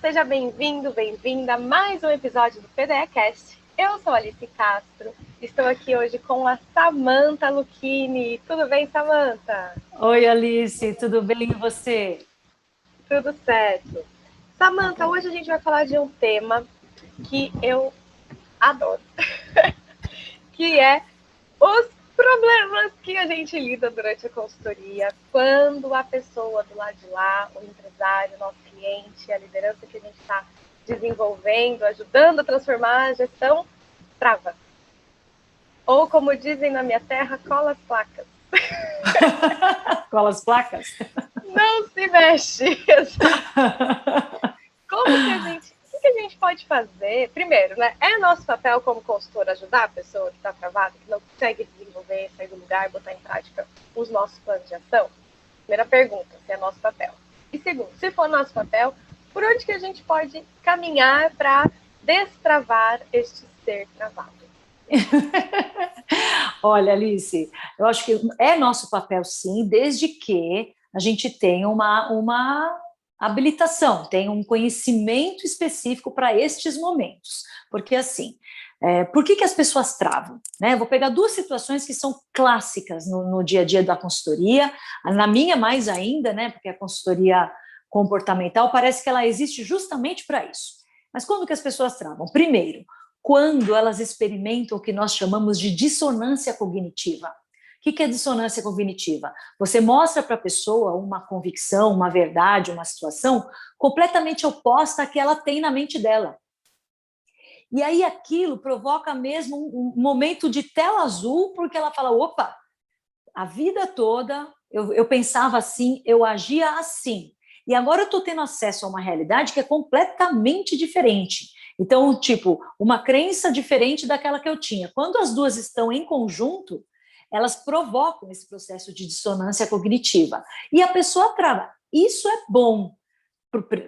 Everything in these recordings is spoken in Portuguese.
Seja bem-vindo, bem-vinda a mais um episódio do PDEcast. Eu sou a Alice Castro, estou aqui hoje com a Samantha Lucchini. Tudo bem, Samantha? Oi, Alice, tudo bem e você? Tudo certo. Samantha, hoje a gente vai falar de um tema que eu adoro, que é os problemas que a gente lida durante a consultoria, quando a pessoa do lado de lá, o empresário, o nosso cliente, a liderança que a gente está desenvolvendo, ajudando a transformar a gestão, trava. Ou, como dizem na minha terra, cola as placas. Cola as placas? Não se mexe. Como que o que a gente pode fazer? Primeiro, né? É nosso papel como consultor ajudar a pessoa que está travada, que não consegue desenvolver, sair do lugar, botar em prática os nossos planos de ação? Primeira pergunta, se é nosso papel. E segundo, se for nosso papel, por onde que a gente pode caminhar para destravar este ser travado? Olha, Alice, eu acho que é nosso papel, sim, desde que a gente tenha uma habilitação, tenha um conhecimento específico para estes momentos. Porque, assim, por que as pessoas travam? Né? Vou pegar duas situações que são clássicas no dia a dia da consultoria, na minha mais ainda, né? Porque a consultoria comportamental parece que ela existe justamente para isso. Mas quando que as pessoas travam? Primeiro, quando elas experimentam o que nós chamamos de dissonância cognitiva. O que é dissonância cognitiva? Você mostra para a pessoa uma convicção, uma verdade, uma situação completamente oposta à que ela tem na mente dela. E aí aquilo provoca mesmo um momento de tela azul, porque ela fala, opa, a vida toda eu pensava assim, eu agia assim. E agora eu estou tendo acesso a uma realidade que é completamente diferente. Então, tipo, uma crença diferente daquela que eu tinha. Quando as duas estão em conjunto, elas provocam esse processo de dissonância cognitiva. E a pessoa trava. Isso é bom.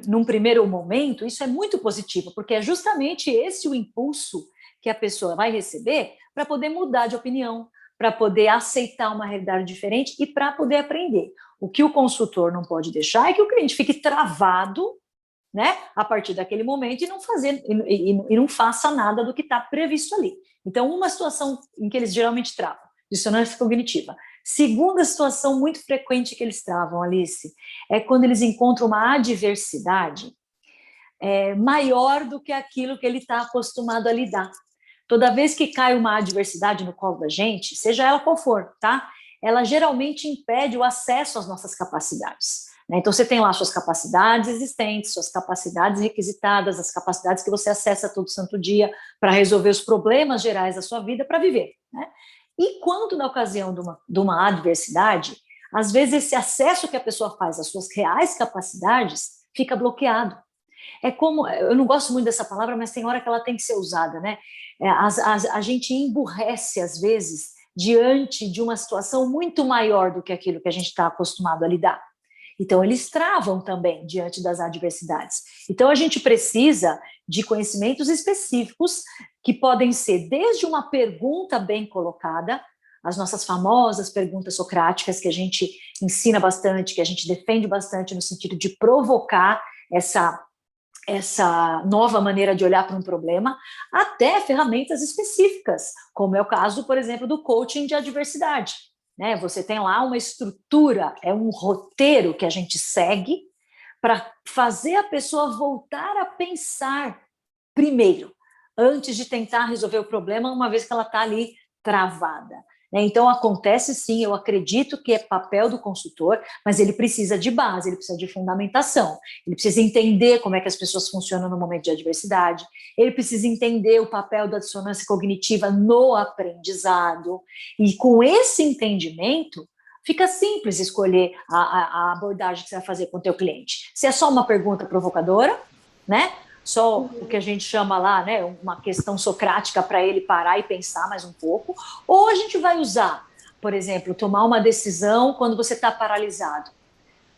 Num primeiro momento, isso é muito positivo, porque é justamente esse o impulso que a pessoa vai receber para poder mudar de opinião, para poder aceitar uma realidade diferente e para poder aprender. O que o consultor não pode deixar é que o cliente fique travado, né, a partir daquele momento e não faça nada do que está previsto ali. Então, uma situação em que eles geralmente travam, dissonância cognitiva. Segunda situação muito frequente que eles travam, Alice, é quando eles encontram uma adversidade maior do que aquilo que ele está acostumado a lidar. Toda vez que cai uma adversidade no colo da gente, seja ela qual for, tá? Ela geralmente impede o acesso às nossas capacidades. Né? Então, você tem lá suas capacidades existentes, suas capacidades requisitadas, as capacidades que você acessa todo santo dia para resolver os problemas gerais da sua vida, para viver. Né? E quando, na ocasião de uma adversidade, às vezes esse acesso que a pessoa faz às suas reais capacidades fica bloqueado. É como, eu não gosto muito dessa palavra, mas tem hora que ela tem que ser usada, né? A gente emburrece, às vezes, diante de uma situação muito maior do que aquilo que a gente está acostumado a lidar. Então, eles travam também diante das adversidades. Então, a gente precisa de conhecimentos específicos que podem ser desde uma pergunta bem colocada, as nossas famosas perguntas socráticas, que a gente ensina bastante, que a gente defende bastante no sentido de provocar essa nova maneira de olhar para um problema, até ferramentas específicas, como é o caso, por exemplo, do coaching de adversidade. Né? Você tem lá uma estrutura, é um roteiro que a gente segue para fazer a pessoa voltar a pensar primeiro, antes de tentar resolver o problema, uma vez que ela está ali travada. Então, acontece sim, eu acredito que é papel do consultor, mas ele precisa de base, ele precisa de fundamentação, ele precisa entender como é que as pessoas funcionam no momento de adversidade, ele precisa entender o papel da dissonância cognitiva no aprendizado, e com esse entendimento, fica simples escolher a abordagem que você vai fazer com o teu cliente. Se é só uma pergunta provocadora, né? Só o que a gente chama lá, né, uma questão socrática para ele parar e pensar mais um pouco, ou a gente vai usar, por exemplo, tomar uma decisão quando você está paralisado.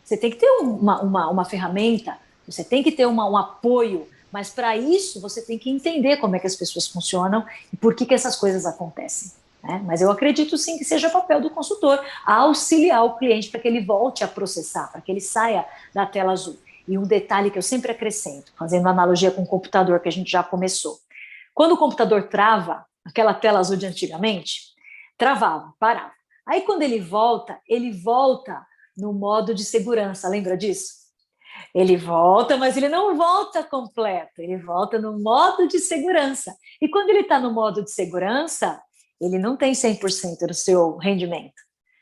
Você tem que ter uma ferramenta, você tem que ter um apoio, mas para isso você tem que entender como é que as pessoas funcionam e por que essas coisas acontecem. Né? Mas eu acredito sim que seja papel do consultor auxiliar o cliente para que ele volte a processar, para que ele saia da tela azul. E um detalhe que eu sempre acrescento, fazendo analogia com o computador que a gente já começou. Quando o computador trava, aquela tela azul de antigamente, travava, parava. Aí quando ele volta no modo de segurança, lembra disso? Ele volta, mas ele não volta completo, ele volta no modo de segurança. E quando ele está no modo de segurança, ele não tem 100% do seu rendimento.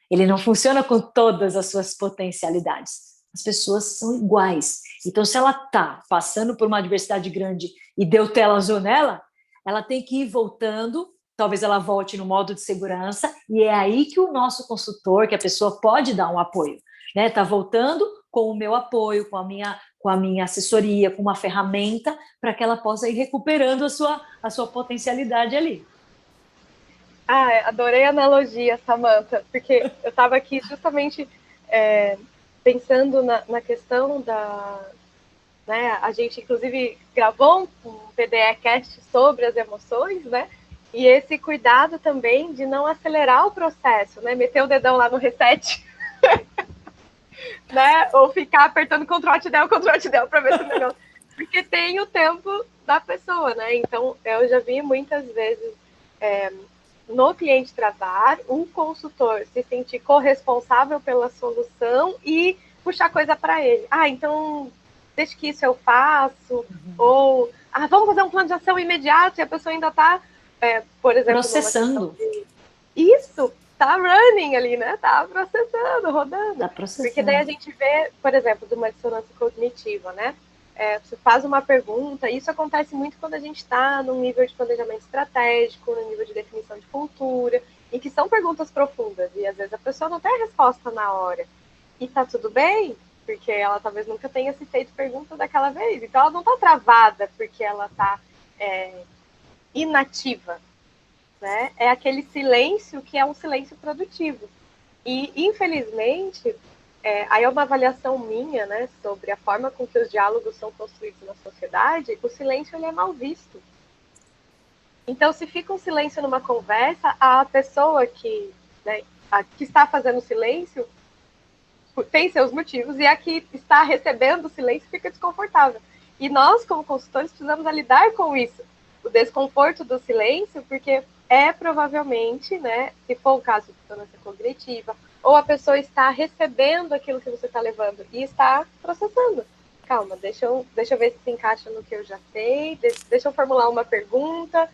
Ele não funciona com todas as suas potencialidades. As pessoas são iguais. Então, se ela está passando por uma adversidade grande e deu tela azul nela, ela tem que ir voltando, talvez ela volte no modo de segurança, e é aí que o nosso consultor, que a pessoa pode dar um apoio. Está voltando com o meu apoio, com a minha assessoria, com uma ferramenta, para que ela possa ir recuperando a sua potencialidade ali. Adorei a analogia, Samantha, porque eu estava aqui justamente pensando na questão da... Né, a gente, inclusive, gravou um PDE-cast sobre as emoções, né? E esse cuidado também de não acelerar o processo, né? Meter o dedão lá no reset, né? Ou ficar apertando Ctrl+Alt+Del para ver se o negócio... Porque tem o tempo da pessoa, né? Então, eu já vi muitas vezes... no cliente tratar, um consultor se sentir corresponsável pela solução e puxar coisa para ele. Então, deixa que isso eu faço. Ou, vamos fazer um plano de ação imediato e a pessoa ainda está, por exemplo... processando. Isso, está running ali, né? Está processando, rodando. Tá processando. Porque daí a gente vê, por exemplo, de uma dissonância cognitiva, né? Você faz uma pergunta, isso acontece muito quando a gente está num nível de planejamento estratégico, no nível de definição de cultura, em que são perguntas profundas, e às vezes a pessoa não tem a resposta na hora. E tá tudo bem, porque ela talvez nunca tenha se feito pergunta daquela vez, então ela não tá travada porque ela tá inativa, né? É aquele silêncio que é um silêncio produtivo. E, infelizmente... aí é uma avaliação minha, né, sobre a forma com que os diálogos são construídos na sociedade, o silêncio ele é mal visto. Então, se fica um silêncio numa conversa, a pessoa que está fazendo silêncio tem seus motivos, e a que está recebendo o silêncio fica desconfortável. E nós, como consultores, precisamos lidar com isso, o desconforto do silêncio, porque provavelmente, né, se for o caso de dissonância cognitiva, ou a pessoa está recebendo aquilo que você está levando e está processando. Calma, deixa eu ver se encaixa no que eu já sei, deixa eu formular uma pergunta.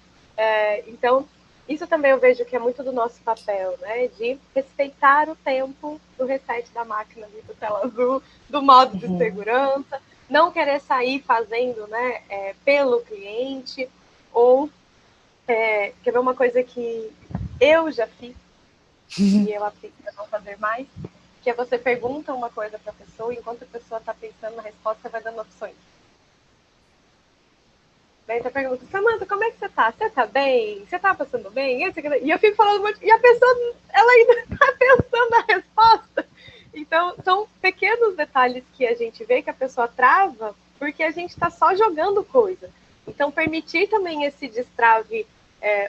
Então, isso também eu vejo que é muito do nosso papel, né? De respeitar o tempo do reset da máquina do tela azul, do modo de segurança, não querer sair fazendo, né, pelo cliente, ou quer ver uma coisa que eu já fiz, e eu aplico para não fazer mais, que é você pergunta uma coisa para a pessoa, e enquanto a pessoa está pensando na resposta, vai dando opções. Daí você pergunta, Samantha, como é que você tá? Você tá bem? Você tá passando bem? E eu fico falando muito, e a pessoa, ela ainda está pensando na resposta. Então, são pequenos detalhes que a gente vê que a pessoa trava, porque a gente está só jogando coisa. Então, permitir também esse destrave,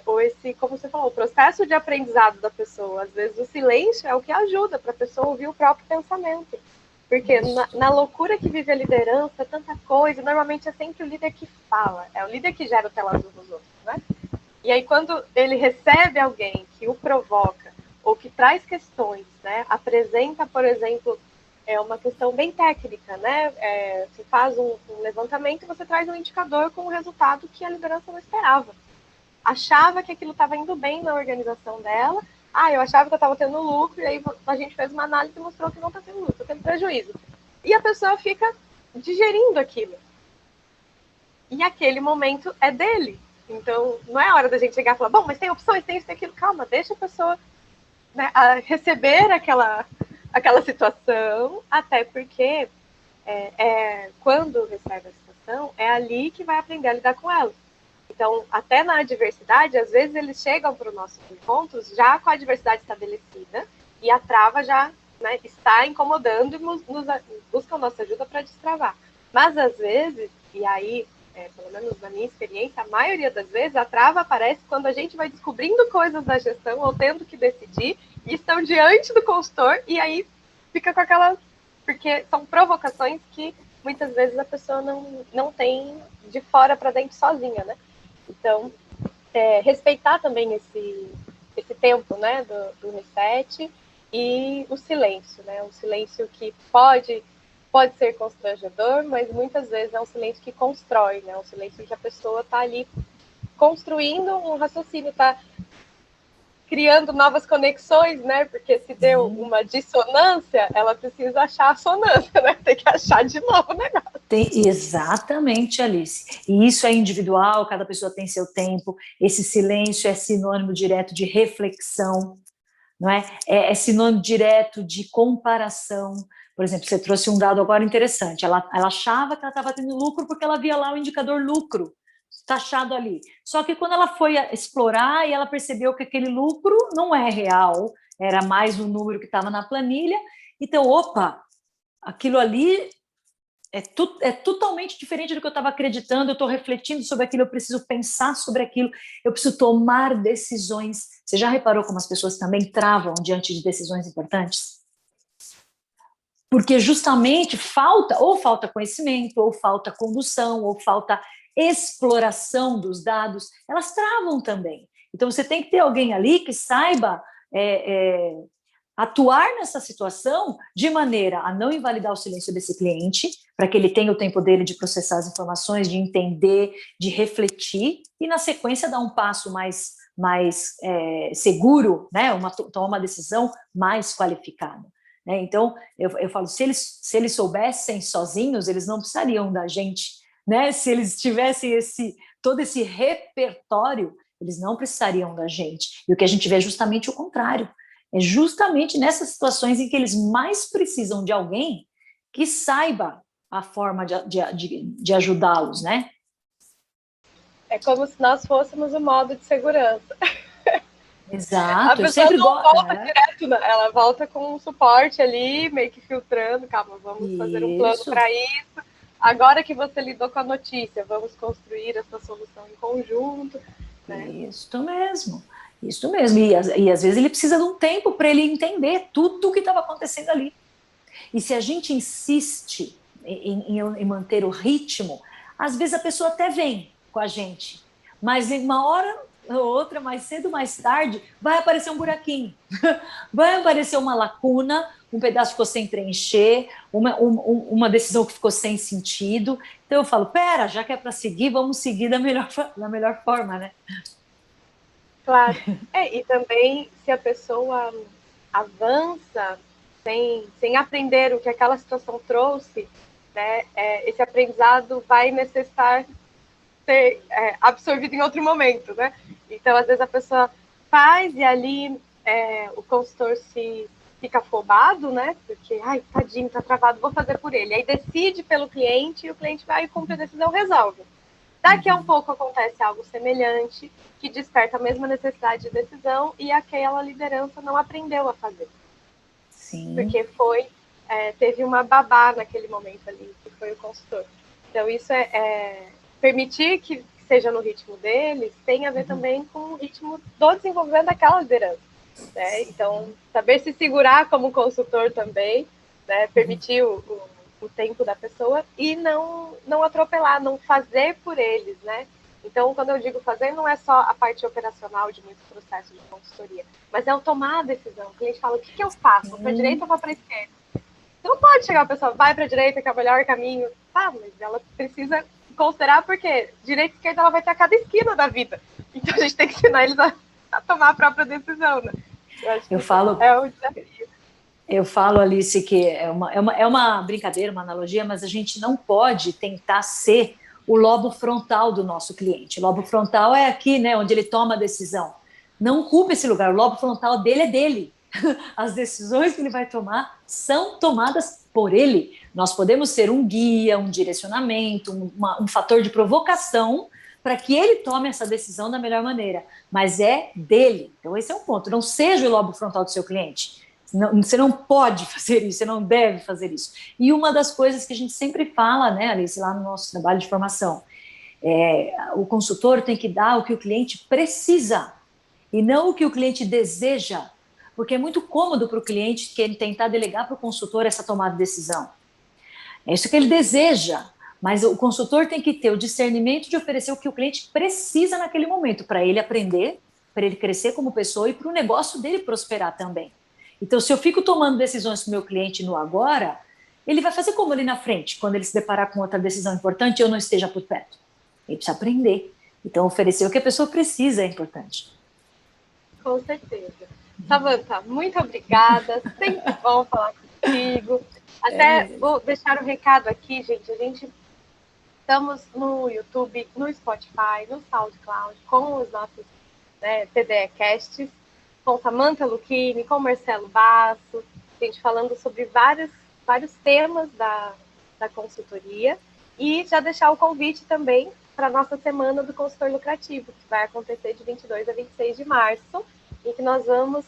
ou esse, como você falou, o processo de aprendizado da pessoa. Às vezes o silêncio é o que ajuda para a pessoa ouvir o próprio pensamento. Porque na loucura que vive a liderança, tanta coisa, normalmente é sempre o líder que fala, é o líder que gera o tela azul dos outros, né? E aí quando ele recebe alguém que o provoca, ou que traz questões, né? Apresenta, por exemplo, uma questão bem técnica, né? Você faz um levantamento e você traz um indicador com um resultado que a liderança não esperava. Achava que aquilo estava indo bem na organização dela. Eu achava que eu estava tendo lucro, e aí a gente fez uma análise e mostrou que não está tendo lucro, está tendo prejuízo. E a pessoa fica digerindo aquilo. E aquele momento é dele. Então, não é hora da gente chegar e falar, bom, mas tem opções, tem isso, tem aquilo. Calma, deixa a pessoa, né, receber aquela situação, até porque quando recebe a situação, é ali que vai aprender a lidar com ela. Então, até na adversidade, às vezes eles chegam para os nossos encontros já com a adversidade estabelecida e a trava já, né, está incomodando e buscam nossa ajuda para destravar. Mas, às vezes, e aí, pelo menos na minha experiência, a maioria das vezes a trava aparece quando a gente vai descobrindo coisas da gestão ou tendo que decidir e estão diante do consultor e aí fica com aquela... Porque são provocações que muitas vezes a pessoa não tem de fora para dentro sozinha, né? Então, respeitar também esse tempo, né, do reset e o silêncio, né? O silêncio que pode ser constrangedor, mas muitas vezes é um silêncio que constrói, né? Um silêncio que a pessoa está ali construindo um raciocínio, está criando novas conexões, né? Porque se deu uma dissonância, ela precisa achar a sonância, né? Tem que achar de novo o negócio. Exatamente, Alice. E isso é individual, cada pessoa tem seu tempo. Esse silêncio é sinônimo direto de reflexão, não é? É sinônimo direto de comparação. Por exemplo, você trouxe um dado agora interessante. Ela achava que ela estava tendo lucro porque ela via lá o indicador lucro taxado ali. Só que quando ela foi explorar e ela percebeu que aquele lucro não é real, era mais um número que estava na planilha. Então, opa, aquilo ali é totalmente diferente do que eu estava acreditando, eu estou refletindo sobre aquilo, eu preciso pensar sobre aquilo, eu preciso tomar decisões. Você já reparou como as pessoas também travam diante de decisões importantes? Porque justamente falta conhecimento, ou falta condução, ou falta exploração dos dados, elas travam também. Então você tem que ter alguém ali que saiba atuar nessa situação de maneira a não invalidar o silêncio desse cliente, para que ele tenha o tempo dele de processar as informações, de entender, de refletir, e na sequência dar um passo mais seguro, né? Tomar uma decisão mais qualificada. Né? Então, eu falo, se eles soubessem sozinhos, eles não precisariam da gente. Né? Se eles tivessem todo esse repertório, eles não precisariam da gente. E o que a gente vê é justamente o contrário. É justamente nessas situações em que eles mais precisam de alguém que saiba a forma de ajudá-los, né? É como se nós fôssemos o modo de segurança. Exato. A pessoa não volta direto, ela volta com um suporte ali, meio que filtrando, calma, vamos fazer um plano para isso. Agora que você lidou com a notícia, vamos construir essa solução em conjunto. Né? Isso mesmo. Isso mesmo, e às vezes ele precisa de um tempo para ele entender tudo o que estava acontecendo ali. E se a gente insiste em manter o ritmo, às vezes a pessoa até vem com a gente, mas em uma hora ou outra, mais cedo ou mais tarde, vai aparecer um buraquinho, vai aparecer uma lacuna, um pedaço ficou sem preencher, uma decisão que ficou sem sentido. Então eu falo, pera, já que é para seguir, vamos seguir da melhor forma, né? Claro. E também, se a pessoa avança sem aprender o que aquela situação trouxe, né, esse aprendizado vai necessitar ser absorvido em outro momento, né? Então, às vezes a pessoa faz e ali o consultor fica afobado, né? Porque, ai, tadinho, tá travado, vou fazer por ele. Aí decide pelo cliente e o cliente vai cumprir a decisão, resolve. Daqui a um pouco acontece algo semelhante, que desperta a mesma necessidade de decisão e aquela liderança não aprendeu a fazer. Sim. Porque teve uma babá naquele momento ali, que foi o consultor. Então, isso permitir que seja no ritmo deles tem a ver também com o ritmo do desenvolvimento daquela liderança. Né? Então, saber se segurar como consultor também, né? Permitir o tempo da pessoa e não atropelar, não fazer por eles, né? Então, quando eu digo fazer, não é só a parte operacional de muitos processos de consultoria, mas é o tomar a decisão. O cliente fala, o que eu faço? Vou para a direita ou vou para a esquerda? Você não pode chegar a pessoa, vai para a direita, que é o melhor caminho. Tá, mas ela precisa considerar, porque direita e esquerda ela vai ter a cada esquina da vida. Então, a gente tem que ensinar eles a tomar a própria decisão, né? Eu falo, é um desafio. Eu falo, Alice, que é uma brincadeira, uma analogia, mas a gente não pode tentar ser o lobo frontal do nosso cliente. O lobo frontal é aqui, né, onde ele toma a decisão. Não ocupa esse lugar, o lobo frontal dele é dele. As decisões que ele vai tomar são tomadas por ele. Nós podemos ser um guia, um direcionamento, um fator de provocação para que ele tome essa decisão da melhor maneira, mas é dele. Então esse é um ponto, não seja o lobo frontal do seu cliente. Você não pode fazer isso, você não deve fazer isso. E uma das coisas que a gente sempre fala, né, Alice, lá no nosso trabalho de formação, o consultor tem que dar o que o cliente precisa e não o que o cliente deseja, porque é muito cômodo para o cliente tentar delegar para o consultor essa tomada de decisão. É isso que ele deseja. Mas o consultor tem que ter o discernimento de oferecer o que o cliente precisa naquele momento, para ele aprender, para ele crescer como pessoa e para o negócio dele prosperar também. Então, se eu fico tomando decisões com o meu cliente no agora, ele vai fazer como ali na frente, quando ele se deparar com outra decisão importante e eu não esteja por perto. Ele precisa aprender. Então, oferecer o que a pessoa precisa é importante. Com certeza. Samantha, muito obrigada. Sempre bom falar contigo. Até vou deixar um recado aqui, gente. A gente estamos no YouTube, no Spotify, no SoundCloud, com os nossos TDEcasts, com Samantha Lucchini, com Marcelo Basso, gente falando sobre vários temas da consultoria. E já deixar o convite também para a nossa Semana do Consultor Lucrativo, que vai acontecer de 22 a 26 de março, em que nós vamos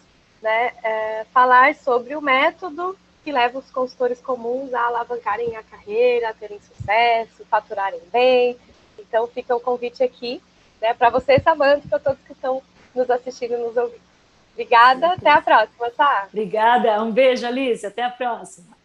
falar sobre o método que leva os consultores comuns a alavancarem a carreira, a terem sucesso, faturarem bem. Então, fica o convite aqui, para você, Samantha, e para todos que estão nos assistindo e nos ouvindo. Obrigada, até a próxima, tá? Obrigada, um beijo, Alice, até a próxima.